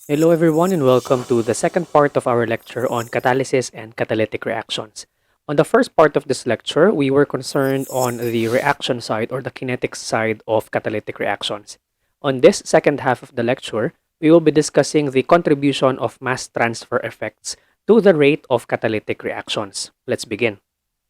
Hello everyone and welcome to the second part of our lecture on catalysis and catalytic reactions. On the first part of this lecture, we were concerned on the reaction side or the kinetics side of catalytic reactions. On this second half of the lecture, we will be discussing the contribution of mass transfer effects to the rate of catalytic reactions. Let's begin.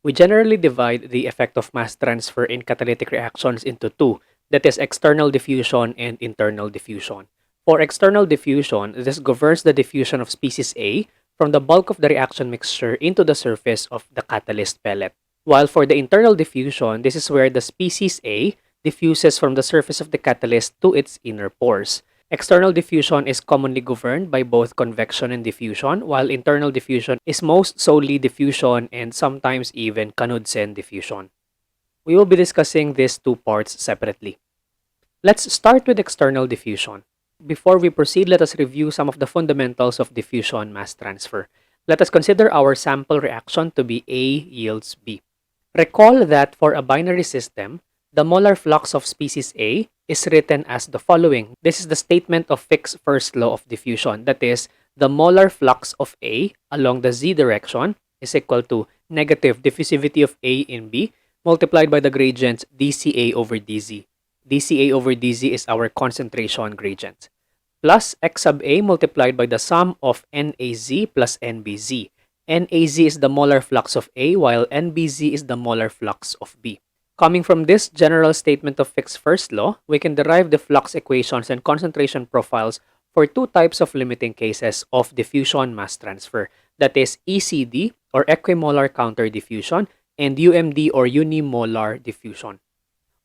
We generally divide the effect of mass transfer in catalytic reactions into two, that is external diffusion and internal diffusion. For external diffusion, this governs the diffusion of species A from the bulk of the reaction mixture into the surface of the catalyst pellet. While for the internal diffusion, this is where the species A diffuses from the surface of the catalyst to its inner pores. External diffusion is commonly governed by both convection and diffusion, while internal diffusion is most solely diffusion and sometimes even Canudsen diffusion. We will be discussing these two parts separately. Let's start with external diffusion. Before we proceed, let us review some of the fundamentals of diffusion mass transfer. Let us consider our sample reaction to be A yields B. Recall that for a binary system, the molar flux of species A is written as the following. This is the statement of Fick's first law of diffusion. That is, the molar flux of A along the z direction is equal to negative diffusivity of A in B multiplied by the gradient dCA over dZ. dCA over dZ is our concentration gradient, plus x sub A multiplied by the sum of NAZ plus NBZ. NAZ is the molar flux of A, while NBZ is the molar flux of B. Coming from this general statement of Fick's first law, we can derive the flux equations and concentration profiles for two types of limiting cases of diffusion mass transfer, that is ECD or equimolar counter diffusion and UMD or unimolar diffusion.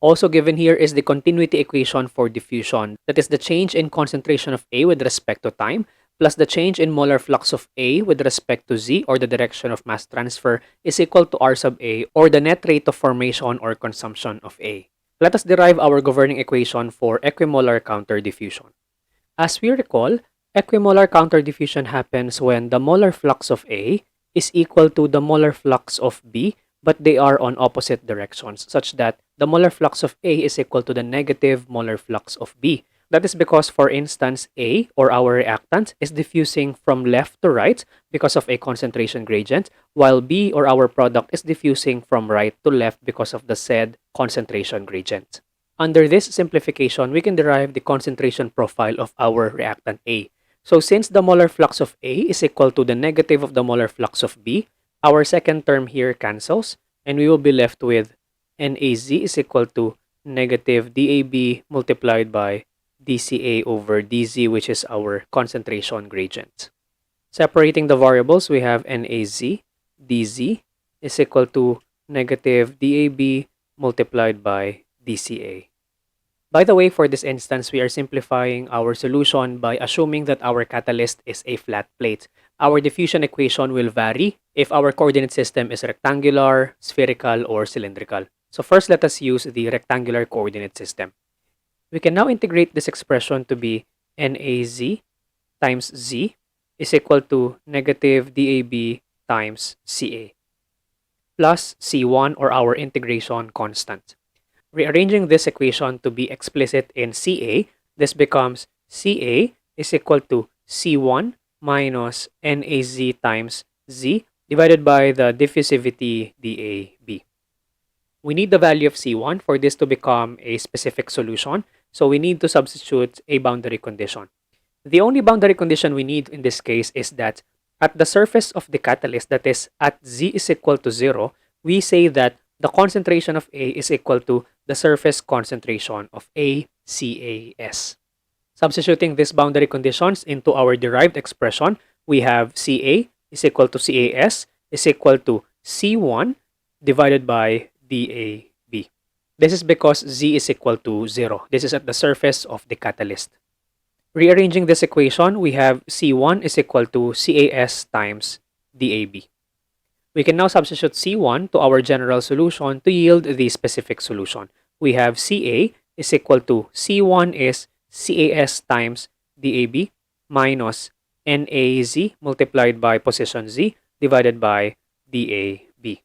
Also given here is the continuity equation for diffusion, that is the change in concentration of A with respect to time plus the change in molar flux of A with respect to Z or the direction of mass transfer is equal to R sub A or the net rate of formation or consumption of A. Let us derive our governing equation for equimolar counter diffusion. As we recall, equimolar counter diffusion happens when the molar flux of A is equal to the molar flux of B, but they are on opposite directions, such that the molar flux of A is equal to the negative molar flux of B. That is because, for instance, A, or our reactant, is diffusing from left to right because of a concentration gradient, while B, or our product, is diffusing from right to left because of the said concentration gradient. Under this simplification, we can derive the concentration profile of our reactant A. So since the molar flux of A is equal to the negative of the molar flux of B, our second term here cancels, and we will be left with NAZ is equal to negative DAB multiplied by dCA over dZ, which is our concentration gradient. Separating the variables, we have NAZ dZ is equal to negative DAB multiplied by dCA. By the way, for this instance, we are simplifying our solution by assuming that our catalyst is a flat plate. Our diffusion equation will vary if our coordinate system is rectangular, spherical, or cylindrical. So first, let us use the rectangular coordinate system. We can now integrate this expression to be NAZ times Z is equal to negative DAB times CA plus C1 or our integration constant. Rearranging this equation to be explicit in CA, this becomes CA is equal to C1 minus NAZ times Z divided by the diffusivity DAB. We need the value of C1 for this to become a specific solution, so we need to substitute a boundary condition. The only boundary condition we need in this case is that at the surface of the catalyst, that is at Z is equal to 0, we say that the concentration of A is equal to the surface concentration of ACAS. Substituting these boundary conditions into our derived expression, we have Ca is equal to CAS is equal to C1 divided by DAB. This is because Z is equal to 0. This is at the surface of the catalyst. Rearranging this equation, we have C1 is equal to CAS times DAB. We can now substitute C1 to our general solution to yield the specific solution. We have Ca is equal to C1 is CAS times DAB minus NAZ multiplied by position Z divided by DAB.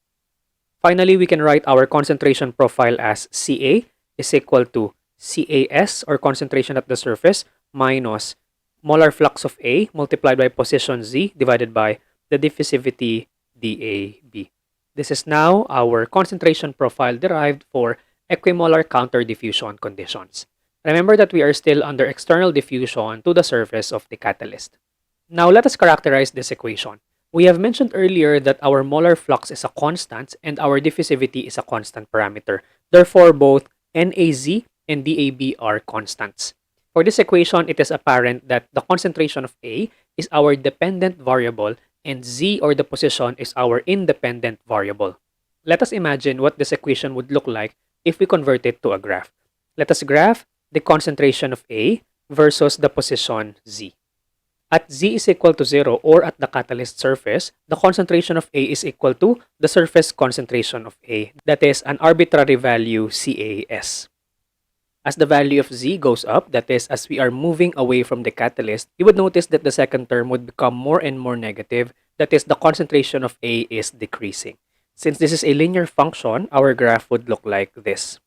Finally, we can write our concentration profile as Ca is equal to CAS or concentration at the surface minus molar flux of A multiplied by position Z divided by the diffusivity dAB. This is now our concentration profile derived for equimolar counter-diffusion conditions. Remember that we are still under external diffusion to the surface of the catalyst. Now let us characterize this equation. We have mentioned earlier that our molar flux is a constant and our diffusivity is a constant parameter. Therefore, both NAZ and DAB are constants. For this equation, it is apparent that the concentration of A is our dependent variable and Z, or the position, is our independent variable. Let us imagine what this equation would look like if we convert it to a graph. Let us graph the concentration of A versus the position Z. At Z is equal to 0, or at the catalyst surface, the concentration of A is equal to the surface concentration of A, that is an arbitrary value CAS. As the value of Z goes up, that is, as we are moving away from the catalyst, you would notice that the second term would become more and more negative, that is, the concentration of A is decreasing. Since this is a linear function, our graph would look like this.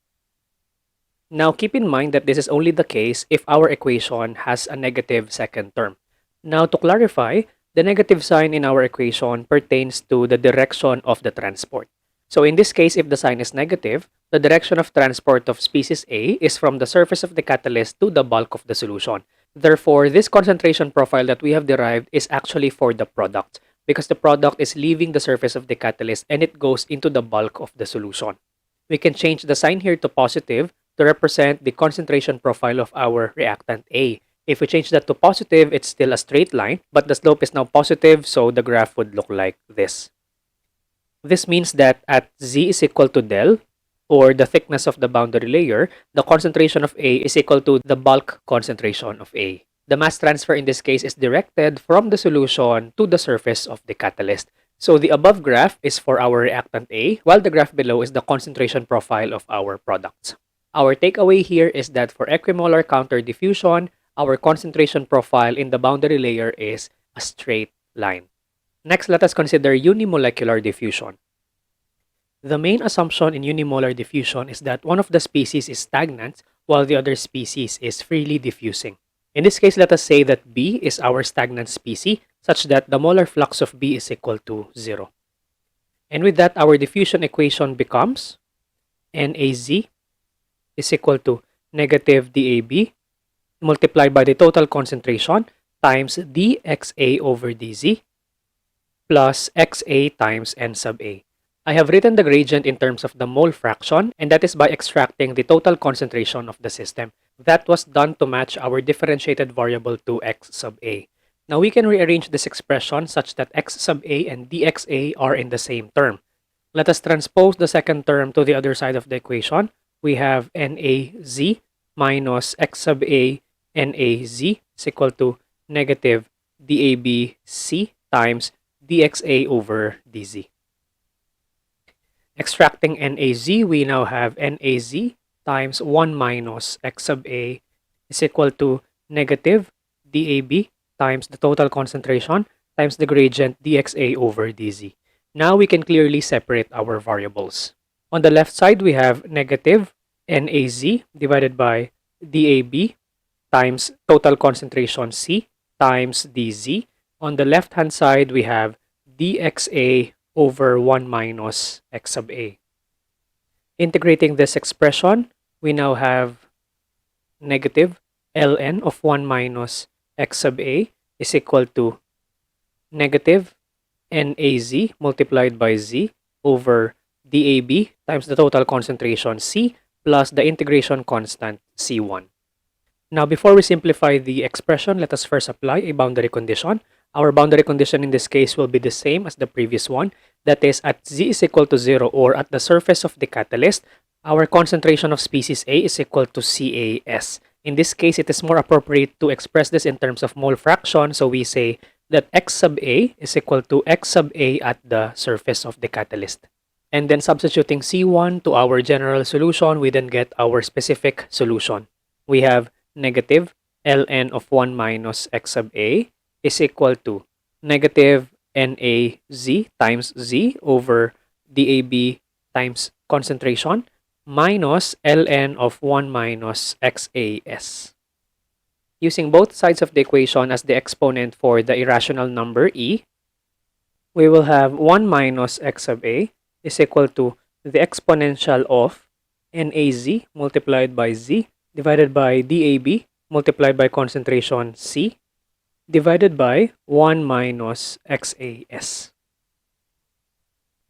Now keep in mind that this is only the case if our equation has a negative second term. Now to clarify, the negative sign in our equation pertains to the direction of the transport. So in this case, if the sign is negative, the direction of transport of species A is from the surface of the catalyst to the bulk of the solution. Therefore, this concentration profile that we have derived is actually for the product, because the product is leaving the surface of the catalyst and it goes into the bulk of the solution. We can change the sign here to positive to represent the concentration profile of our reactant A. If we change that to positive, it's still a straight line, but the slope is now positive, so the graph would look like this. This means that at Z is equal to del, or the thickness of the boundary layer, the concentration of A is equal to the bulk concentration of A. The mass transfer in this case is directed from the solution to the surface of the catalyst. So the above graph is for our reactant A, while the graph below is the concentration profile of our products. Our takeaway here is that for equimolar counter-diffusion, our concentration profile in the boundary layer is a straight line. Next, let us consider unimolecular diffusion. The main assumption in unimolar diffusion is that one of the species is stagnant while the other species is freely diffusing. In this case, let us say that B is our stagnant species such that the molar flux of B is equal to 0. And with that, our diffusion equation becomes NAZ is equal to negative DAB multiplied by the total concentration times dXA over dZ plus XA times N sub A. I have written the gradient in terms of the mole fraction, and that is by extracting the total concentration of the system. That was done to match our differentiated variable to X sub A. Now we can rearrange this expression such that X sub A and dXA are in the same term. Let us transpose the second term to the other side of the equation. We have NAZ minus X sub A NAZ is equal to negative DABC times dXA over dZ. Extracting NAZ, we now have NAZ times 1 minus X sub A is equal to negative DAB times the total concentration times the gradient dXA over dZ. Now we can clearly separate our variables. On the left side, we have negative NAZ divided by DAB times total concentration C times dZ. On the left-hand side, we have dXA over 1 minus X sub A. Integrating this expression, we now have negative ln of 1 minus X sub A is equal to negative NAZ multiplied by Z over DAB times the total concentration C plus the integration constant C1. Now, before we simplify the expression, let us first apply a boundary condition. Our boundary condition in this case will be the same as the previous one. That is, at Z is equal to 0, or at the surface of the catalyst, our concentration of species A is equal to CAS. In this case, it is more appropriate to express this in terms of mole fraction. So we say that X sub A is equal to X sub A at the surface of the catalyst. And then substituting C1 to our general solution, we then get our specific solution. We have negative ln of 1 minus X sub A is equal to negative NAZ times Z over DAB times concentration minus ln of 1 minus XAS. Using both sides of the equation as the exponent for the irrational number e, we will have 1 minus x sub a is equal to the exponential of NAZ multiplied by z divided by DAB multiplied by concentration C divided by 1 minus XAS.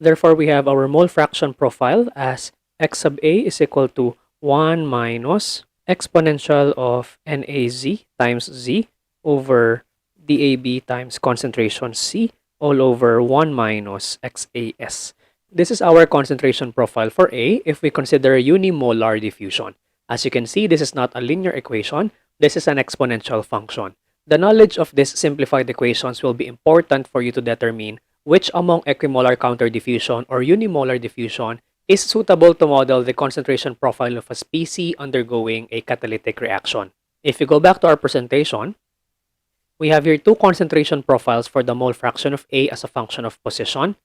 Therefore, we have our mole fraction profile as x sub a is equal to 1 minus exponential of NAZ times z over DAB times concentration C all over 1 minus XAS. This is our concentration profile for A if we consider unimolar diffusion. As you can see, this is not a linear equation. This is an exponential function. The knowledge of these simplified equations will be important for you to determine which among equimolar counter diffusion or unimolar diffusion is suitable to model the concentration profile of a species undergoing a catalytic reaction. If you go back to our presentation, we have here two concentration profiles for the mole fraction of A as a function of position.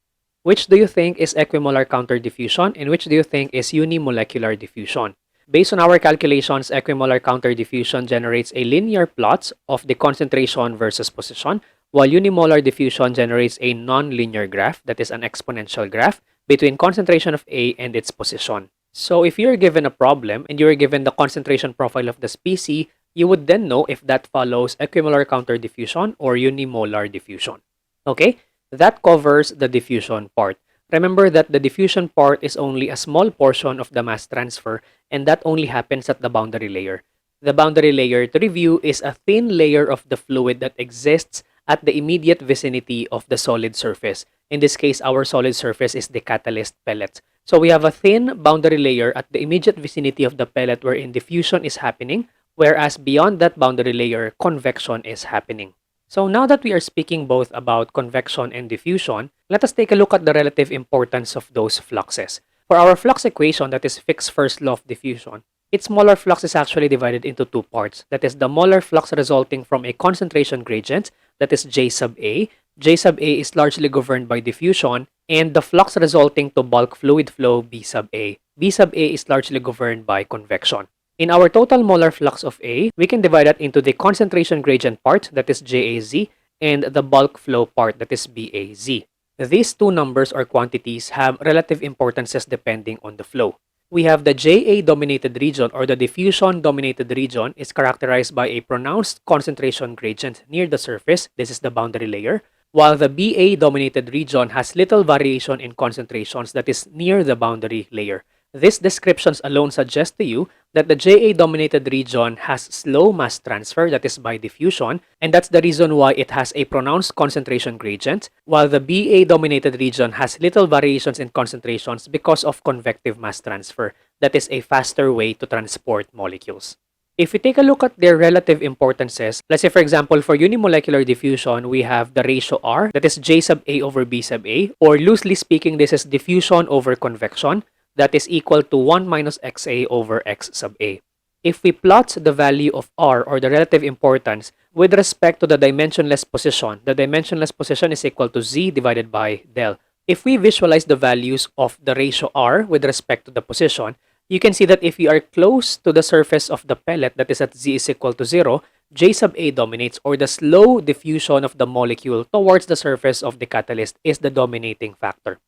Which do you think is equimolar counter diffusion and which do you think is unimolecular diffusion? Based on our calculations, equimolar counter diffusion generates a linear plot of the concentration versus position, while unimolar diffusion generates a non-linear graph, that is an exponential graph, between concentration of A and its position. So if you're given a problem and you're given the concentration profile of the species, you would then know if that follows equimolar counter diffusion or unimolar diffusion. Okay? That covers the diffusion part. Remember that the diffusion part is only a small portion of the mass transfer and that only happens at the boundary layer. The boundary layer, to review, is a thin layer of the fluid that exists at the immediate vicinity of the solid surface. In this case, our solid surface is the catalyst pellet. So we have a thin boundary layer at the immediate vicinity of the pellet wherein diffusion is happening, whereas beyond that boundary layer, convection is happening. So now that we are speaking both about convection and diffusion, let us take a look at the relative importance of those fluxes. For our flux equation, that is Fick's first law of diffusion, its molar flux is actually divided into two parts. That is the molar flux resulting from a concentration gradient, that is J sub A. J sub A is largely governed by diffusion, and the flux resulting to bulk fluid flow B sub A. B sub A is largely governed by convection. In our total molar flux of A, we can divide that into the concentration gradient part, that is JAZ, and the bulk flow part, that is BAZ. These two numbers or quantities have relative importances depending on the flow. We have the JA-dominated region or the diffusion-dominated region is characterized by a pronounced concentration gradient near the surface, this is the boundary layer, while the BA-dominated region has little variation in concentrations, that is near the boundary layer. These descriptions alone suggest to you that the JA-dominated region has slow mass transfer, that is by diffusion, and that's the reason why it has a pronounced concentration gradient, while the BA-dominated region has little variations in concentrations because of convective mass transfer, that is a faster way to transport molecules. If we take a look at their relative importances, let's say for example for unimolecular diffusion, we have the ratio R, that is J sub A over B sub A, or loosely speaking, this is diffusion over convection, that is equal to 1 minus XA over X sub A. If we plot the value of R or the relative importance with respect to the dimensionless position, the dimensionless position is equal to Z divided by del. If we visualize the values of the ratio R with respect to the position, you can see that if we are close to the surface of the pellet, that is at Z is equal to 0, J sub A dominates, or the slow diffusion of the molecule towards the surface of the catalyst is the dominating factor.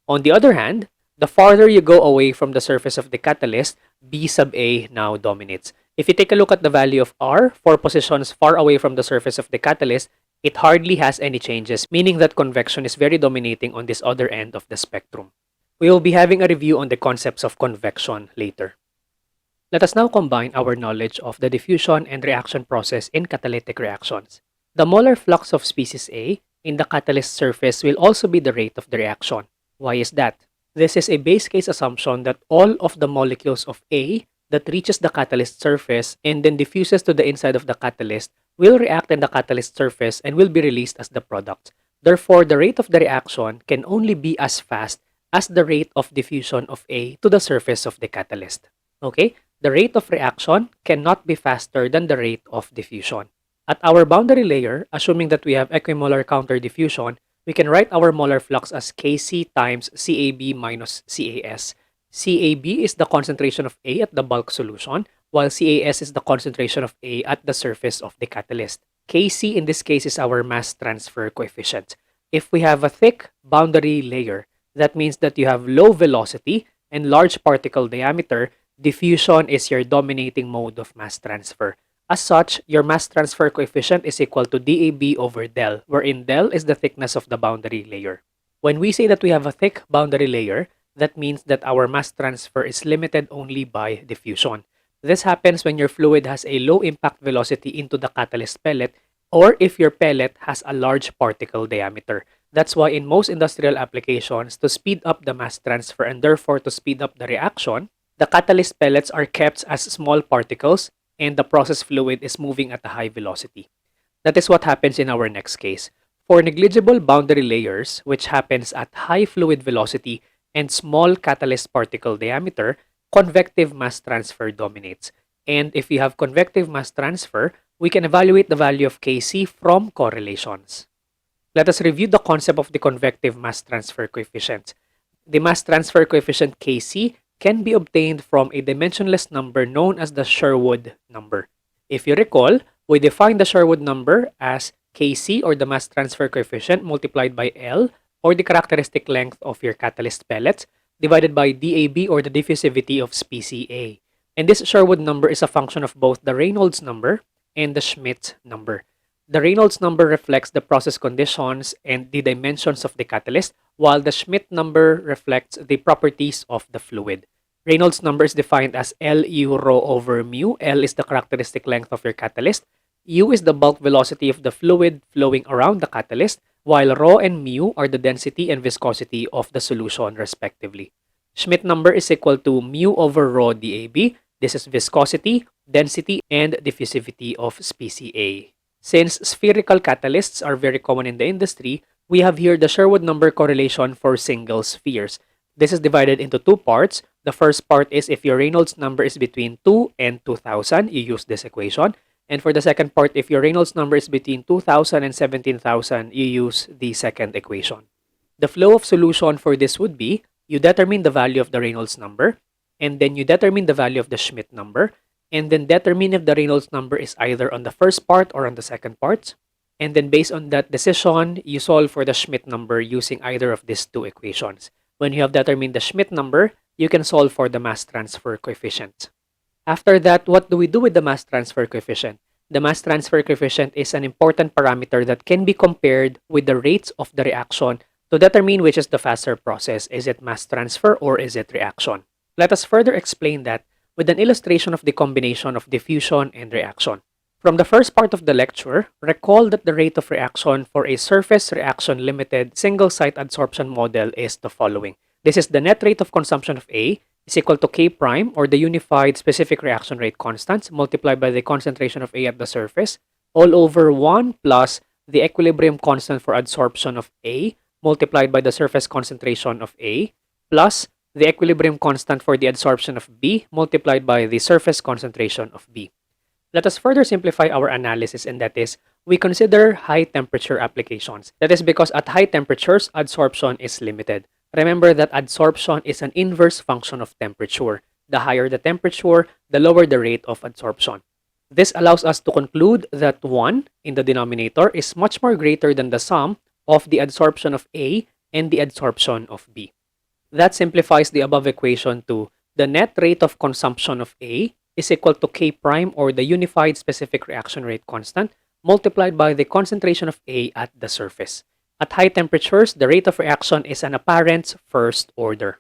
On the other hand, the farther you go away from the surface of the catalyst, B sub A now dominates. If you take a look at the value of R for positions far away from the surface of the catalyst, it hardly has any changes, meaning that convection is very dominating on this other end of the spectrum. We will be having a review on the concepts of convection later. Let us now combine our knowledge of the diffusion and reaction process in catalytic reactions. The molar flux of species A in the catalyst surface will also be the rate of the reaction. Why is that? This is a base case assumption that all of the molecules of A that reaches the catalyst surface and then diffuses to the inside of the catalyst will react in the catalyst surface and will be released as the product. Therefore, the rate of the reaction can only be as fast as the rate of diffusion of A to the surface of the catalyst. Okay? The rate of reaction cannot be faster than the rate of diffusion. At our boundary layer, assuming that we have equimolar counter diffusion, we can write our molar flux as Kc times CAB minus CAS. CAB is the concentration of A at the bulk solution, while CAS is the concentration of A at the surface of the catalyst. Kc in this case is our mass transfer coefficient. If we have a thick boundary layer, that means that you have low velocity and large particle diameter, diffusion is your dominating mode of mass transfer. As such, your mass transfer coefficient is equal to dAB over del, wherein del is the thickness of the boundary layer. When we say that we have a thick boundary layer, that means that our mass transfer is limited only by diffusion. This happens when your fluid has a low impact velocity into the catalyst pellet, or if your pellet has a large particle diameter. That's why in most industrial applications, to speed up the mass transfer and therefore to speed up the reaction, the catalyst pellets are kept as small particles and the process fluid is moving at a high velocity. That is what happens in our next case. For negligible boundary layers, which happens at high fluid velocity and small catalyst particle diameter, convective mass transfer dominates. And if you have convective mass transfer, we can evaluate the value of Kc from correlations. Let us review the concept of the convective mass transfer coefficient. The mass transfer coefficient Kc can be obtained from a dimensionless number known as the Sherwood number. If you recall, we define the Sherwood number as Kc, or the mass transfer coefficient, multiplied by L, or the characteristic length of your catalyst pellets, divided by dAB, or the diffusivity of species A. And this Sherwood number is a function of both the Reynolds number and the Schmidt number. The Reynolds number reflects the process conditions and the dimensions of the catalyst, while the Schmidt number reflects the properties of the fluid. Reynolds number is defined as LU rho over mu. L is the characteristic length of your catalyst. U is the bulk velocity of the fluid flowing around the catalyst, while rho and mu are the density and viscosity of the solution respectively. Schmidt number is equal to mu over rho dAB. This is viscosity, density, and diffusivity of species A. Since spherical catalysts are very common in the industry, we have here the Sherwood number correlation for single spheres. This is divided into two parts. The first part is if your Reynolds number is between 2 and 2000, you use this equation. And for the second part, if your Reynolds number is between 2000 and 17,000, you use the second equation. The flow of solution for this would be, you determine the value of the Reynolds number, and then you determine the value of the Schmidt number, and then determine if the Reynolds number is either on the first part or on the second part. And then based on that decision, you solve for the Schmidt number using either of these two equations. When you have determined the Schmidt number, you can solve for the mass transfer coefficient. After that, what do we do with the mass transfer coefficient? The mass transfer coefficient is an important parameter that can be compared with the rates of the reaction to determine which is the faster process. Is it mass transfer or is it reaction? Let us further explain that with an illustration of the combination of diffusion and reaction. From the first part of the lecture, recall that the rate of reaction for a surface reaction limited single-site adsorption model is the following. This is the net rate of consumption of A is equal to K prime, or the unified specific reaction rate constant, multiplied by the concentration of A at the surface, all over 1 plus the equilibrium constant for adsorption of A, multiplied by the surface concentration of A, plus the equilibrium constant for the adsorption of B, multiplied by the surface concentration of B. Let us further simplify our analysis, and that is, we consider high temperature applications. That is because at high temperatures, adsorption is limited. Remember that adsorption is an inverse function of temperature. The higher the temperature, the lower the rate of adsorption. This allows us to conclude that 1 in the denominator is much more greater than the sum of the adsorption of A and the adsorption of B. That simplifies the above equation to the net rate of consumption of A is equal to K prime, or the unified specific reaction rate constant, multiplied by the concentration of A at the surface. At high temperatures, the rate of reaction is an apparent first order.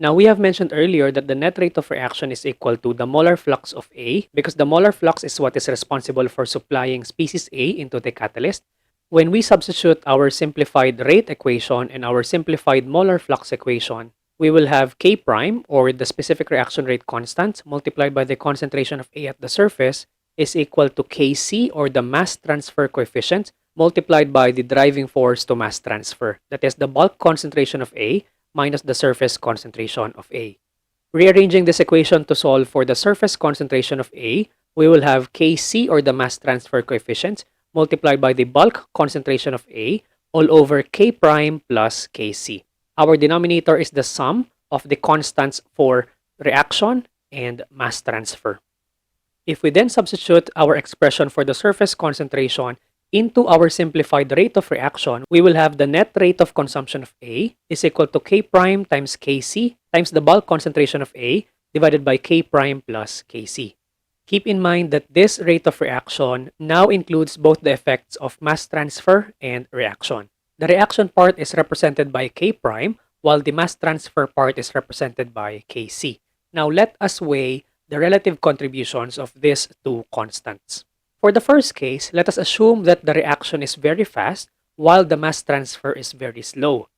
Now, we have mentioned earlier that the net rate of reaction is equal to the molar flux of A, because the molar flux is what is responsible for supplying species A into the catalyst. When we substitute our simplified rate equation and our simplified molar flux equation, we will have K prime, or the specific reaction rate constant, multiplied by the concentration of A at the surface, is equal to Kc, or the mass transfer coefficient, multiplied by the driving force to mass transfer. That is the bulk concentration of A minus the surface concentration of A. Rearranging this equation to solve for the surface concentration of A, we will have Kc, or the mass transfer coefficient, multiplied by the bulk concentration of A, all over K prime plus Kc. Our denominator is the sum of the constants for reaction and mass transfer. If we then substitute our expression for the surface concentration into our simplified rate of reaction, we will have the net rate of consumption of A is equal to K prime times Kc times the bulk concentration of A divided by K prime plus Kc. Keep in mind that this rate of reaction now includes both the effects of mass transfer and reaction. The reaction part is represented by K prime, while the mass transfer part is represented by Kc. Now let us weigh the relative contributions of these two constants. For the first case, let us assume that the reaction is very fast while the mass transfer is very slow.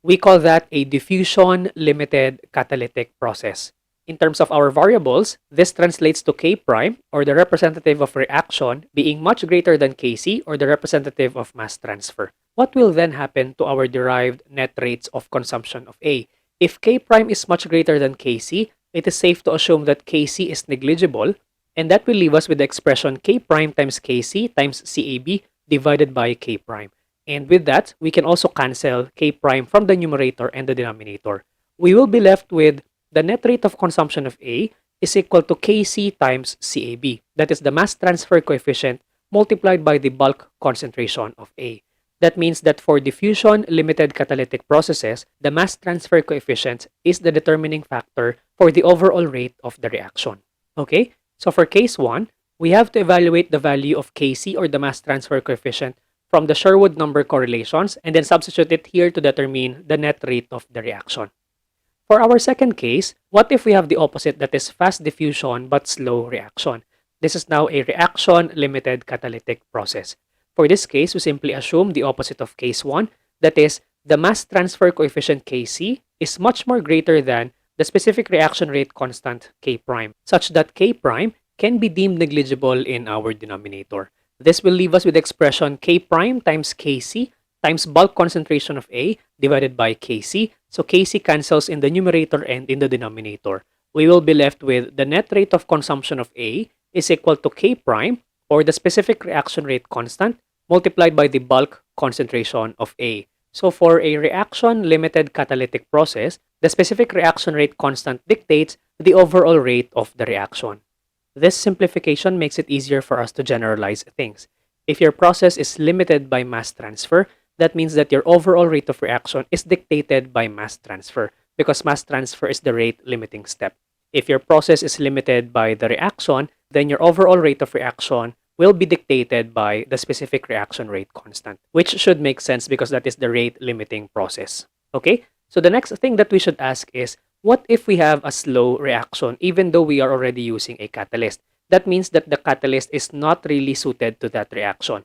We call that a diffusion limited catalytic process. In terms of our variables, this translates to K prime, or the representative of reaction, being much greater than Kc, or the representative of mass transfer. What will then happen to our derived net rates of consumption of A? If K prime is much greater than Kc, it is safe to assume that Kc is negligible, and that will leave us with the expression K prime times Kc times Cab divided by K prime. And with that, we can also cancel K prime from the numerator and the denominator. We will be left with the net rate of consumption of A is equal to Kc times Cab. That is the mass transfer coefficient multiplied by the bulk concentration of A. That means that for diffusion limited catalytic processes, the mass transfer coefficient is the determining factor for the overall rate of the reaction. Okay, so for case 1, we have to evaluate the value of Kc, or the mass transfer coefficient, from the Sherwood number correlations and then substitute it here to determine the net rate of the reaction. For our second case, what if we have the opposite, that is fast diffusion but slow reaction? This is now a reaction-limited catalytic process. For this case, we simply assume the opposite of case 1, that is, the mass transfer coefficient Kc is much more greater than the specific reaction rate constant K prime, such that K prime can be deemed negligible in our denominator. This will leave us with the expression K prime times Kc times bulk concentration of A divided by Kc. So Kc cancels in the numerator and in the denominator. We will be left with the net rate of consumption of A is equal to K prime, or the specific reaction rate constant, multiplied by the bulk concentration of A. So for a reaction-limited catalytic process, the specific reaction rate constant dictates the overall rate of the reaction. This simplification makes it easier for us to generalize things. If your process is limited by mass transfer, that means that your overall rate of reaction is dictated by mass transfer, because mass transfer is the rate limiting step. If your process is limited by the reaction, then your overall rate of reaction will be dictated by the specific reaction rate constant, which should make sense because that is the rate limiting process. Okay, so the next thing that we should ask is, what if we have a slow reaction even though we are already using a catalyst? That means that the catalyst is not really suited to that reaction.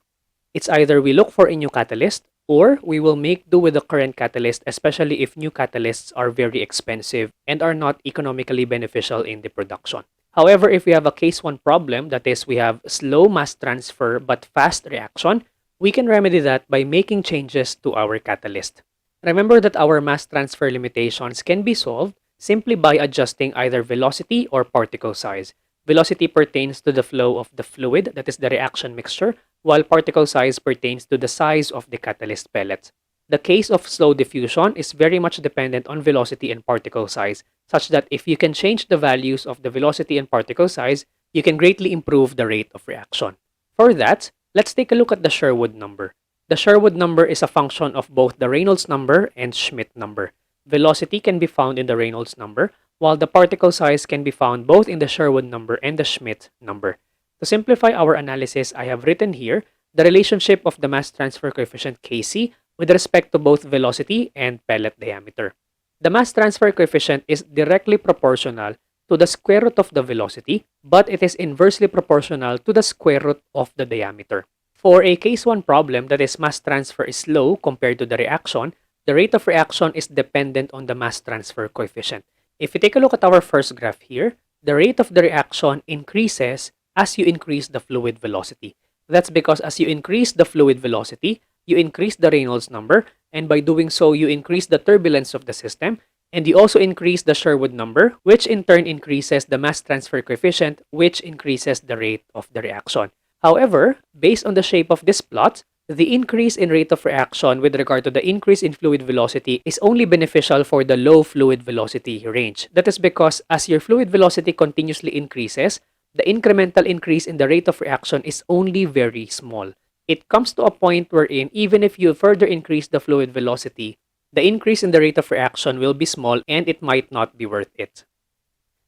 It's either we look for a new catalyst, or we will make do with the current catalyst, especially if new catalysts are very expensive and are not economically beneficial in the production. However, if we have a case 1 problem, that is, we have slow mass transfer but fast reaction, we can remedy that by making changes to our catalyst. Remember that our mass transfer limitations can be solved simply by adjusting either velocity or particle size. Velocity pertains to the flow of the fluid, that is the reaction mixture, while particle size pertains to the size of the catalyst pellets. The case of slow diffusion is very much dependent on velocity and particle size, such that if you can change the values of the velocity and particle size, you can greatly improve the rate of reaction. For that, let's take a look at the Sherwood number. The Sherwood number is a function of both the Reynolds number and Schmidt number. Velocity can be found in the Reynolds number, while the particle size can be found both in the Sherwood number and the Schmidt number. To simplify our analysis, I have written here the relationship of the mass transfer coefficient Kc with respect to both velocity and pellet diameter. The mass transfer coefficient is directly proportional to the square root of the velocity, but it is inversely proportional to the square root of the diameter. For a case 1 problem, that is mass transfer is slow compared to the reaction, the rate of reaction is dependent on the mass transfer coefficient. If we take a look at our first graph here, the rate of the reaction increases as you increase the fluid velocity. That's because as you increase the fluid velocity, you increase the Reynolds number, and by doing so, you increase the turbulence of the system, and you also increase the Sherwood number, which in turn increases the mass transfer coefficient, which increases the rate of the reaction. However, based on the shape of this plot, the increase in rate of reaction with regard to the increase in fluid velocity is only beneficial for the low fluid velocity range. That is because as your fluid velocity continuously increases, the incremental increase in the rate of reaction is only very small. It comes to a point wherein even if you further increase the fluid velocity, the increase in the rate of reaction will be small and it might not be worth it.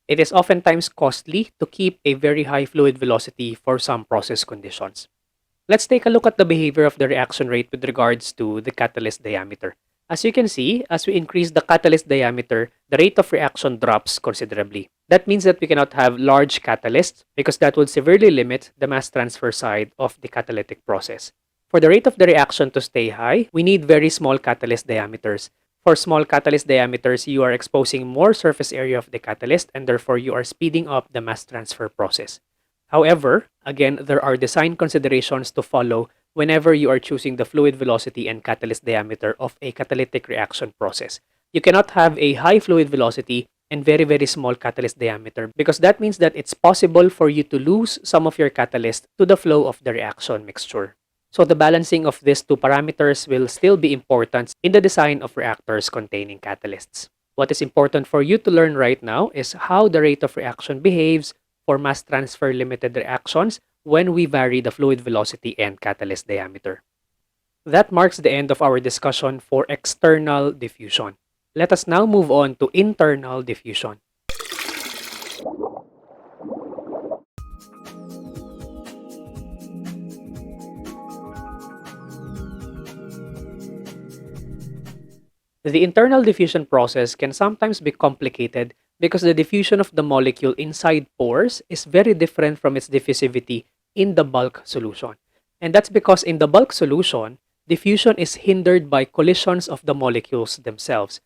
It is oftentimes costly to keep a very high fluid velocity for some process conditions. Let's take a look at the behavior of the reaction rate with regards to the catalyst diameter. As you can see, as we increase the catalyst diameter, the rate of reaction drops considerably. That means that we cannot have large catalysts because that would severely limit the mass transfer side of the catalytic process. For the rate of the reaction to stay high, we need very small catalyst diameters. For small catalyst diameters, you are exposing more surface area of the catalyst and therefore you are speeding up the mass transfer process. However, again, there are design considerations to follow whenever you are choosing the fluid velocity and catalyst diameter of a catalytic reaction process. You cannot have a high fluid velocity and very small catalyst diameter because that means that it's possible for you to lose some of your catalyst to the flow of the reaction mixture. So the balancing of these two parameters will still be important in the design of reactors containing catalysts. What is important for you to learn right now is how the rate of reaction behaves for mass transfer limited reactions when we vary the fluid velocity and catalyst diameter. That marks the end of our discussion for external diffusion. Let us now move on to internal diffusion. The internal diffusion process can sometimes be complicated because the diffusion of the molecule inside pores is very different from its diffusivity in the bulk solution. And that's because in the bulk solution, diffusion is hindered by collisions of the molecules themselves.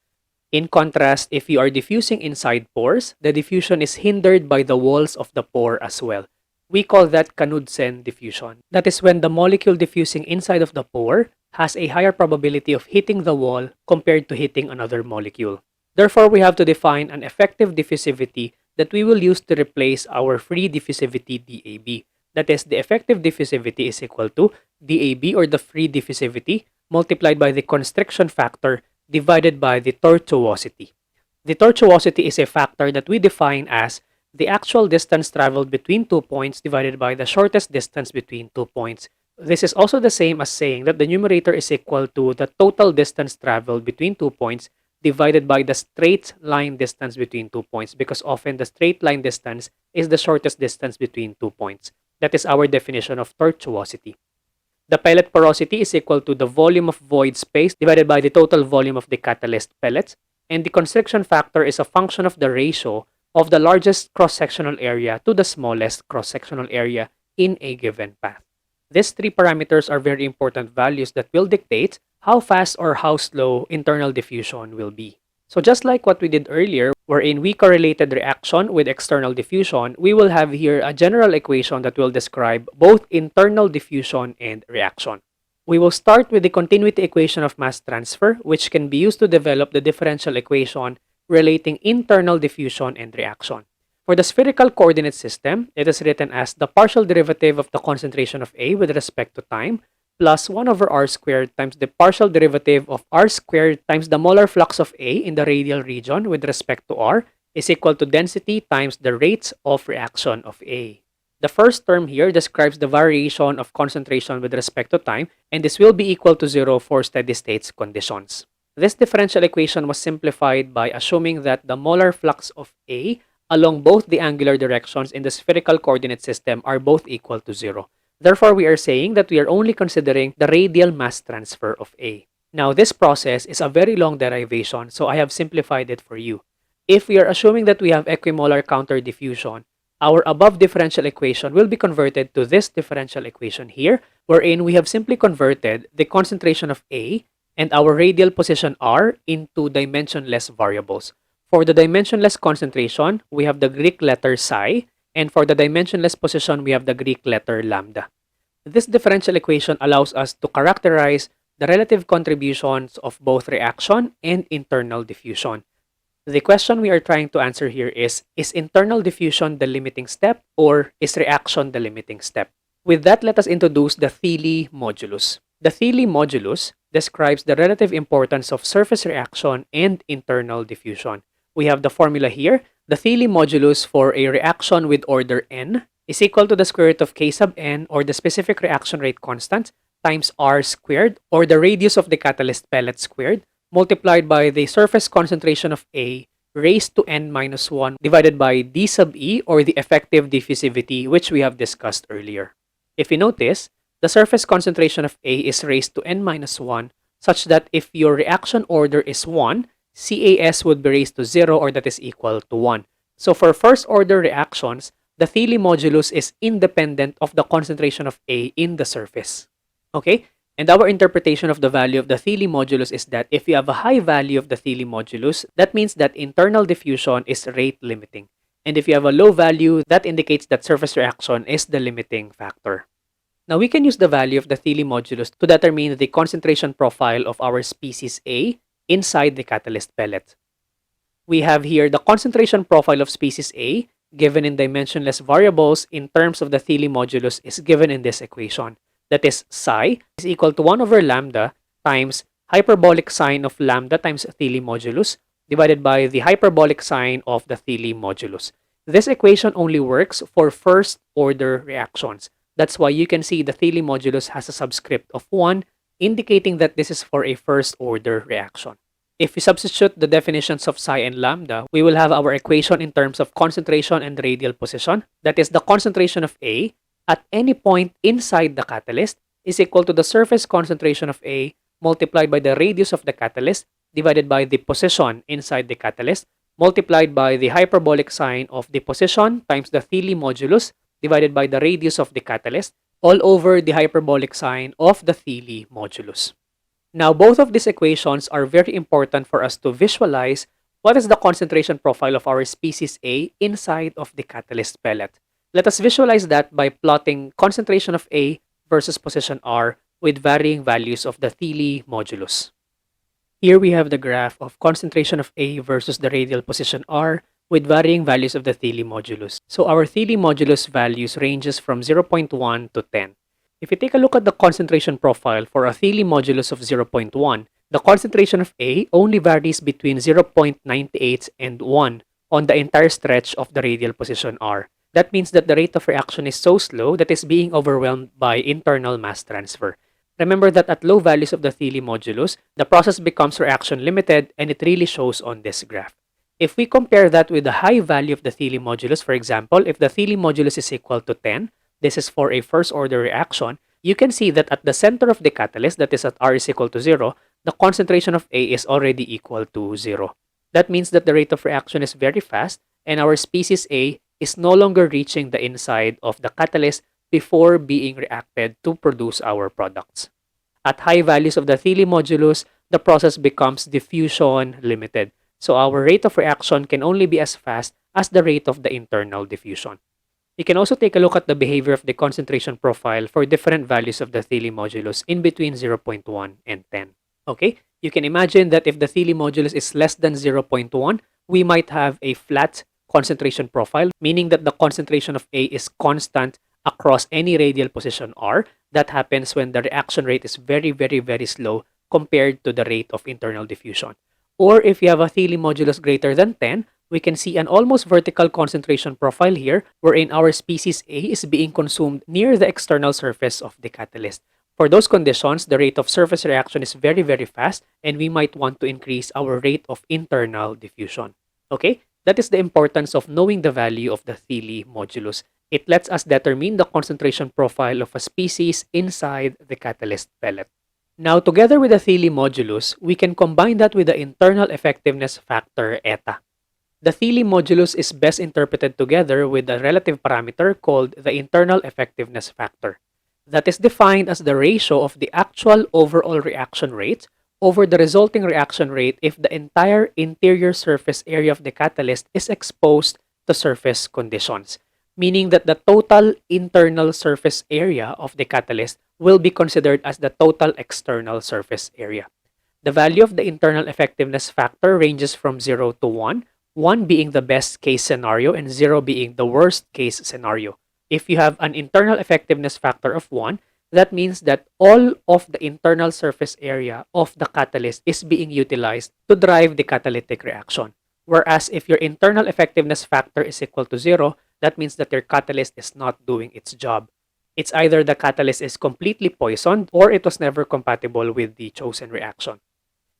In contrast, if you are diffusing inside pores, the diffusion is hindered by the walls of the pore as well. We call that Knudsen diffusion. That is when the molecule diffusing inside of the pore has a higher probability of hitting the wall compared to hitting another molecule. Therefore, we have to define an effective diffusivity that we will use to replace our free diffusivity DAB. That is, the effective diffusivity is equal to DAB or the free diffusivity multiplied by the constriction factor divided by the tortuosity. The tortuosity is a factor that we define as the actual distance traveled between 2 points divided by the shortest distance between 2 points. This is also the same as saying that the numerator is equal to the total distance traveled between 2 points divided by the straight line distance between 2 points because often the straight line distance is the shortest distance between 2 points. That is our definition of tortuosity. The pellet porosity is equal to the volume of void space divided by the total volume of the catalyst pellets, and the constriction factor is a function of the ratio of the largest cross-sectional area to the smallest cross-sectional area in a given path. These three parameters are very important values that will dictate how fast or how slow internal diffusion will be. So just like what we did earlier, wherein we correlated reaction with external diffusion, we will have here a general equation that will describe both internal diffusion and reaction. We will start with the continuity equation of mass transfer, which can be used to develop the differential equation relating internal diffusion and reaction. For the spherical coordinate system, it is written as the partial derivative of the concentration of A with respect to time plus 1 over r squared times the partial derivative of r squared times the molar flux of A in the radial region with respect to r is equal to density times the rates of reaction of A. The first term here describes the variation of concentration with respect to time, and this will be equal to 0 for steady state conditions. This differential equation was simplified by assuming that the molar flux of A along both the angular directions in the spherical coordinate system are both equal to 0. Therefore, we are saying that we are only considering the radial mass transfer of A. Now, this process is a very long derivation, so I have simplified it for you. If we are assuming that we have equimolar counter diffusion, our above differential equation will be converted to this differential equation here, wherein we have simply converted the concentration of A and our radial position r into dimensionless variables. For the dimensionless concentration, we have the Greek letter psi, and for the dimensionless position, we have the Greek letter lambda. This differential equation allows us to characterize the relative contributions of both reaction and internal diffusion. The question we are trying to answer here is internal diffusion the limiting step or is reaction the limiting step? With that, let us introduce the Thiele modulus. The Thiele modulus describes the relative importance of surface reaction and internal diffusion. We have the formula here. The Thiele modulus for a reaction with order n is equal to the square root of K sub n, or the specific reaction rate constant, times R squared, or the radius of the catalyst pellet squared, multiplied by the surface concentration of A raised to n minus 1 divided by d sub E, or the effective diffusivity, which we have discussed earlier. If you notice, the surface concentration of A is raised to n minus 1, such that if your reaction order is 1, CAS would be raised to 0, or that is equal to 1. So for first order reactions, the Thiele modulus is independent of the concentration of A in the surface. Okay? And our interpretation of the value of the Thiele modulus is that if you have a high value of the Thiele modulus, that means that internal diffusion is rate limiting. And if you have a low value, that indicates that surface reaction is the limiting factor. Now we can use the value of the Thiele modulus to determine the concentration profile of our species A inside the catalyst pellet. We have here the concentration profile of species A given in dimensionless variables in terms of the Thiele modulus is given in this equation. That is, psi is equal to 1 over lambda times hyperbolic sine of lambda times Thiele modulus divided by the hyperbolic sine of the Thiele modulus. This equation only works for first order reactions. That's why you can see the Thiele modulus has a subscript of 1, indicating that this is for a first order reaction. If we substitute the definitions of psi and lambda, we will have our equation in terms of concentration and radial position. That is, the concentration of A at any point inside the catalyst is equal to the surface concentration of A multiplied by the radius of the catalyst divided by the position inside the catalyst multiplied by the hyperbolic sine of the position times the Thiele modulus divided by the radius of the catalyst all over the hyperbolic sine of the Thiele modulus. Now, both of these equations are very important for us to visualize what is the concentration profile of our species A inside of the catalyst pellet. Let us visualize that by plotting concentration of A versus position R with varying values of the Thiele modulus. Here we have the graph of concentration of A versus the radial position R with varying values of the Thiele modulus. So our Thiele modulus values ranges from 0.1 to 10. If you take a look at the concentration profile for a Thiele modulus of 0.1, the concentration of A only varies between 0.98 and 1 on the entire stretch of the radial position R. That means that the rate of reaction is so slow that it's being overwhelmed by internal mass transfer. Remember that at low values of the Thiele modulus, the process becomes reaction limited, and it really shows on this graph. If we compare that with the high value of the Thiele modulus, for example, if the Thiele modulus is equal to 10, this is for a first order reaction, you can see that at the center of the catalyst, that is at R is equal to 0, the concentration of A is already equal to 0. That means that the rate of reaction is very fast, and our species A is no longer reaching the inside of the catalyst before being reacted to produce our products. At high values of the Thiele modulus, the process becomes diffusion limited. So our rate of reaction can only be as fast as the rate of the internal diffusion. You can also take a look at the behavior of the concentration profile for different values of the Thiele modulus in between 0.1 and 10. Okay, you can imagine that if the Thiele modulus is less than 0.1, we might have a flat concentration profile, meaning that the concentration of A is constant across any radial position R. That happens when the reaction rate is very, very, very slow compared to the rate of internal diffusion. Or if you have a Thiele modulus greater than 10, we can see an almost vertical concentration profile here wherein our species A is being consumed near the external surface of the catalyst. For those conditions, the rate of surface reaction is very, very fast, and we might want to increase our rate of internal diffusion. Okay? That is the importance of knowing the value of the Thiele modulus. It lets us determine the concentration profile of a species inside the catalyst pellet. Now, together with the Thiele modulus, we can combine that with the internal effectiveness factor eta. The Thiele modulus is best interpreted together with a relative parameter called the internal effectiveness factor. That is defined as the ratio of the actual overall reaction rate over the resulting reaction rate if the entire interior surface area of the catalyst is exposed to surface conditions, meaning that the total internal surface area of the catalyst will be considered as the total external surface area. The value of the internal effectiveness factor ranges from 0 to 1, 1 being the best case scenario and 0 being the worst case scenario. If you have an internal effectiveness factor of 1, that means that all of the internal surface area of the catalyst is being utilized to drive the catalytic reaction. Whereas if your internal effectiveness factor is equal to 0, that means that your catalyst is not doing its job. It's either the catalyst is completely poisoned or it was never compatible with the chosen reaction.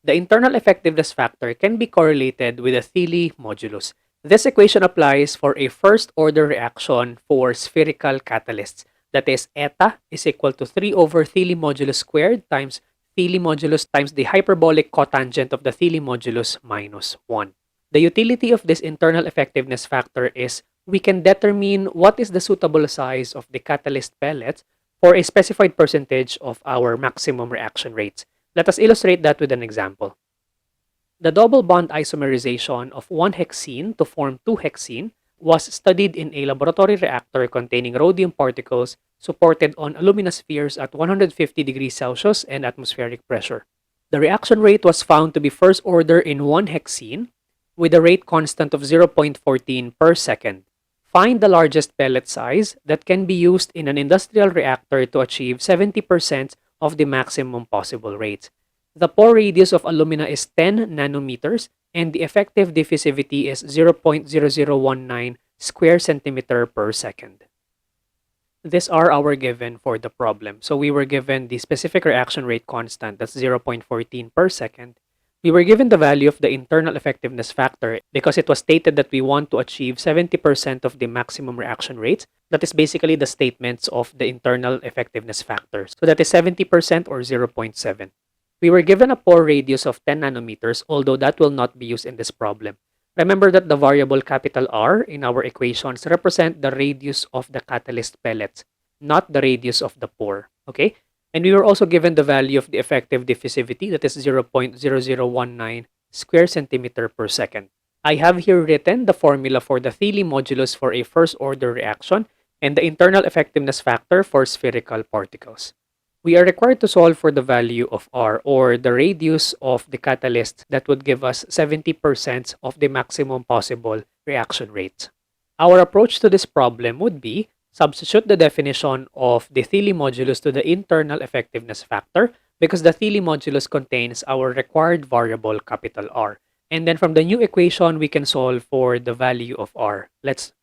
The internal effectiveness factor can be correlated with a Thiele modulus. This equation applies for a first-order reaction for spherical catalysts. That is, eta is equal to 3 over Thiele modulus squared times Thiele modulus times the hyperbolic cotangent of the Thiele modulus minus 1. The utility of this internal effectiveness factor is we can determine what is the suitable size of the catalyst pellets for a specified percentage of our maximum reaction rates. Let us illustrate that with an example. The double bond isomerization of 1-hexene to form 2-hexene was studied in a laboratory reactor containing rhodium particles supported on alumina spheres at 150 degrees Celsius and atmospheric pressure. The reaction rate was found to be first order in 1-hexene with a rate constant of 0.14 per second. Find the largest pellet size that can be used in an industrial reactor to achieve 70% of the maximum possible rate. The pore radius of alumina is 10 nanometers and the effective diffusivity is 0.0019 square centimeter per second. These are our given for the problem. So we were given the specific reaction rate constant, that's 0.14 per second. We were given the value of the internal effectiveness factor because it was stated that we want to achieve 70% of the maximum reaction rates. That is basically the statements of the internal effectiveness factor. So that is 70% or 0.7. We were given a pore radius of 10 nanometers, although that will not be used in this problem. Remember that the variable capital R in our equations represent the radius of the catalyst pellets, not the radius of the pore. Okay? And we were also given the value of the effective diffusivity, that is 0.0019 square centimeter per second. I have here written the formula for the Thiele modulus for a first-order reaction and the internal effectiveness factor for spherical particles. We are required to solve for the value of R, or the radius of the catalyst that would give us 70% of the maximum possible reaction rate. Our approach to this problem would be substitute the definition of the Thiele modulus to the internal effectiveness factor because the Thiele modulus contains our required variable capital R. And then from the new equation, we can solve for the value of R. Let's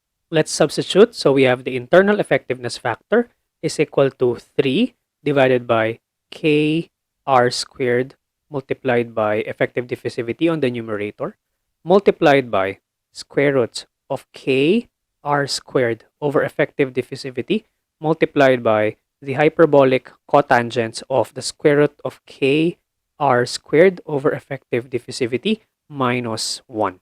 substitute. So we have the internal effectiveness factor is equal to 3 divided by K R squared multiplied by effective diffusivity on the numerator multiplied by square root of K R squared over effective diffusivity multiplied by the hyperbolic cotangents of the square root of K R squared over effective diffusivity minus 1.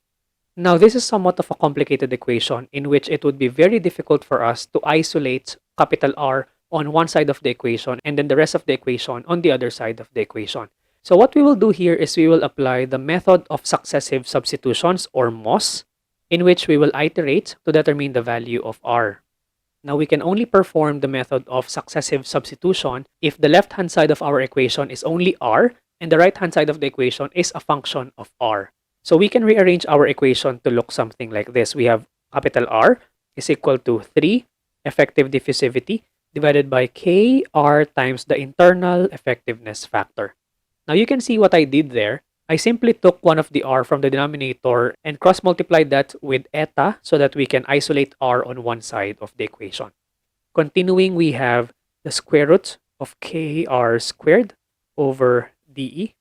Now, this is somewhat of a complicated equation in which it would be very difficult for us to isolate capital R on one side of the equation and then the rest of the equation on the other side of the equation. So what we will do here is we will apply the method of successive substitutions, or MOS, in which we will iterate to determine the value of R. Now, we can only perform the method of successive substitution if the left-hand side of our equation is only R and the right-hand side of the equation is a function of R. So we can rearrange our equation to look something like this. We have capital R is equal to 3 effective diffusivity divided by KR times the internal effectiveness factor. Now you can see what I did there. I simply took one of the R from the denominator and cross-multiplied that with eta so that we can isolate R on one side of the equation. Continuing, we have the square root of KR squared over DE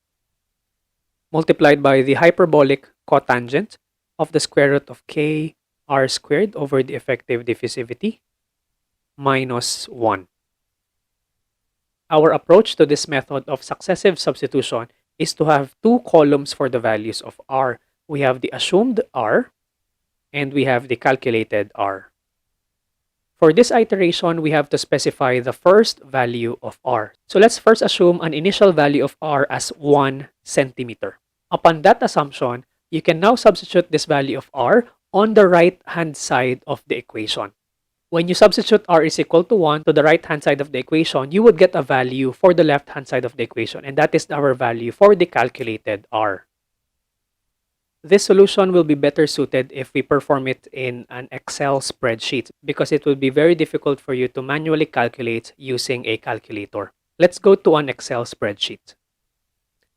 multiplied by the hyperbolic cotangent of the square root of KR squared over the effective diffusivity minus 1. Our approach to this method of successive substitution is to have two columns for the values of R. We have the assumed R and we have the calculated R. For this iteration, we have to specify the first value of R. So let's first assume an initial value of R as 1 centimeter. Upon that assumption, you can now substitute this value of R on the right-hand side of the equation. When you substitute R is equal to 1 to the right-hand side of the equation, you would get a value for the left-hand side of the equation, and that is our value for the calculated R. This solution will be better suited if we perform it in an Excel spreadsheet because it will be very difficult for you to manually calculate using a calculator. Let's go to an Excel spreadsheet.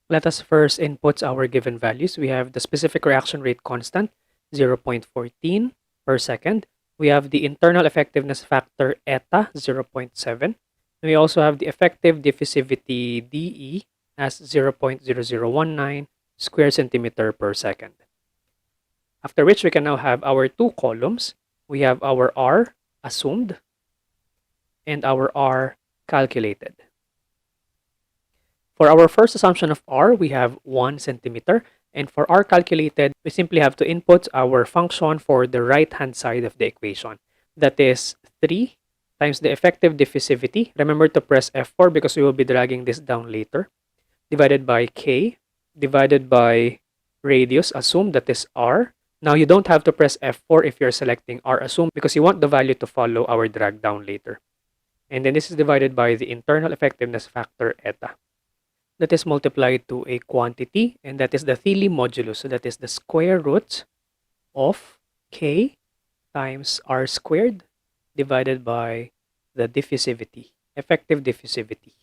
Let us first input our given values. We have the specific reaction rate constant, 0.14 per second. We have the internal effectiveness factor eta 0.7. We also have the effective diffusivity dE as 0.0019 square centimeter per second. After which we can now have our two columns. We have our R assumed and our R calculated. For our first assumption of R, we have 1 centimeter. And for R calculated, we simply have to input our function for the right-hand side of the equation. That is 3 times the effective diffusivity. Remember to press F4 because we will be dragging this down later. Divided by K, divided by radius assumed, that is R. Now, you don't have to press F4 if you're selecting R assumed because you want the value to follow our drag down later. And then this is divided by the internal effectiveness factor eta. That is multiplied to a quantity, and that is the Thiele modulus. So that is the square root of K times R squared divided by the diffusivity, effective diffusivity.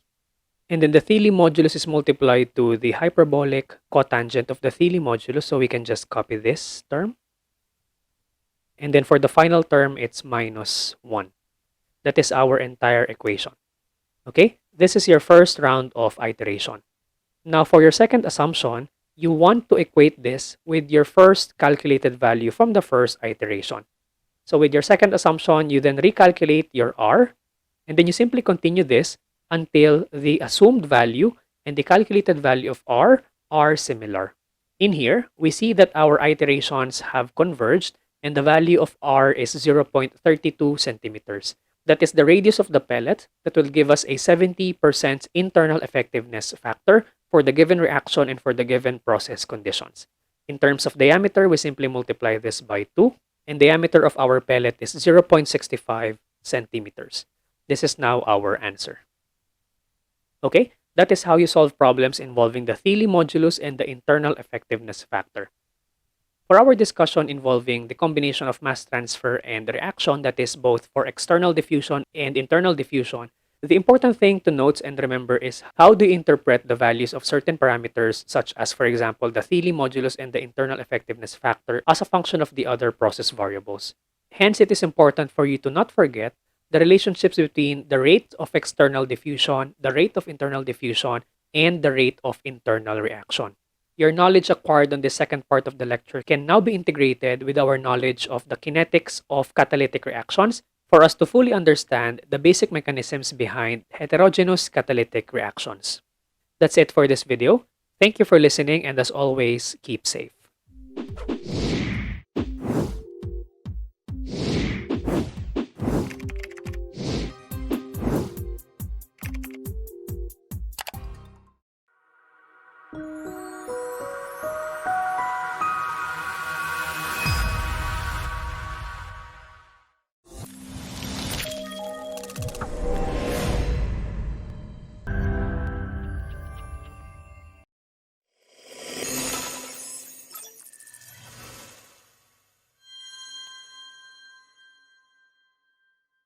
And then the Thiele modulus is multiplied to the hyperbolic cotangent of the Thiele modulus. So we can just copy this term. And then for the final term, it's minus 1. That is our entire equation. Okay, this is your first round of iteration. Now, for your second assumption, you want to equate this with your first calculated value from the first iteration. So with your second assumption, you then recalculate your R, and then you simply continue this until the assumed value and the calculated value of R are similar. In here, we see that our iterations have converged, and the value of R is 0.32 centimeters. That is the radius of the pellet that will give us a 70% internal effectiveness factor for the given reaction and for the given process conditions. In terms of diameter, we simply multiply this by 2, and diameter of our pellet is 0.65 centimeters. This is now our answer. Okay, that is how you solve problems involving the Thiele modulus and the internal effectiveness factor. For our discussion involving the combination of mass transfer and reaction, that is both for external diffusion and internal diffusion, the important thing to note and remember is how do you interpret the values of certain parameters, such as, for example, the Thiele modulus and the internal effectiveness factor as a function of the other process variables. Hence, it is important for you to not forget the relationships between the rate of external diffusion, the rate of internal diffusion, and the rate of internal reaction. Your knowledge acquired on the second part of the lecture can now be integrated with our knowledge of the kinetics of catalytic reactions for us to fully understand the basic mechanisms behind heterogeneous catalytic reactions. That's it for this video. Thank you for listening, and as always, keep safe.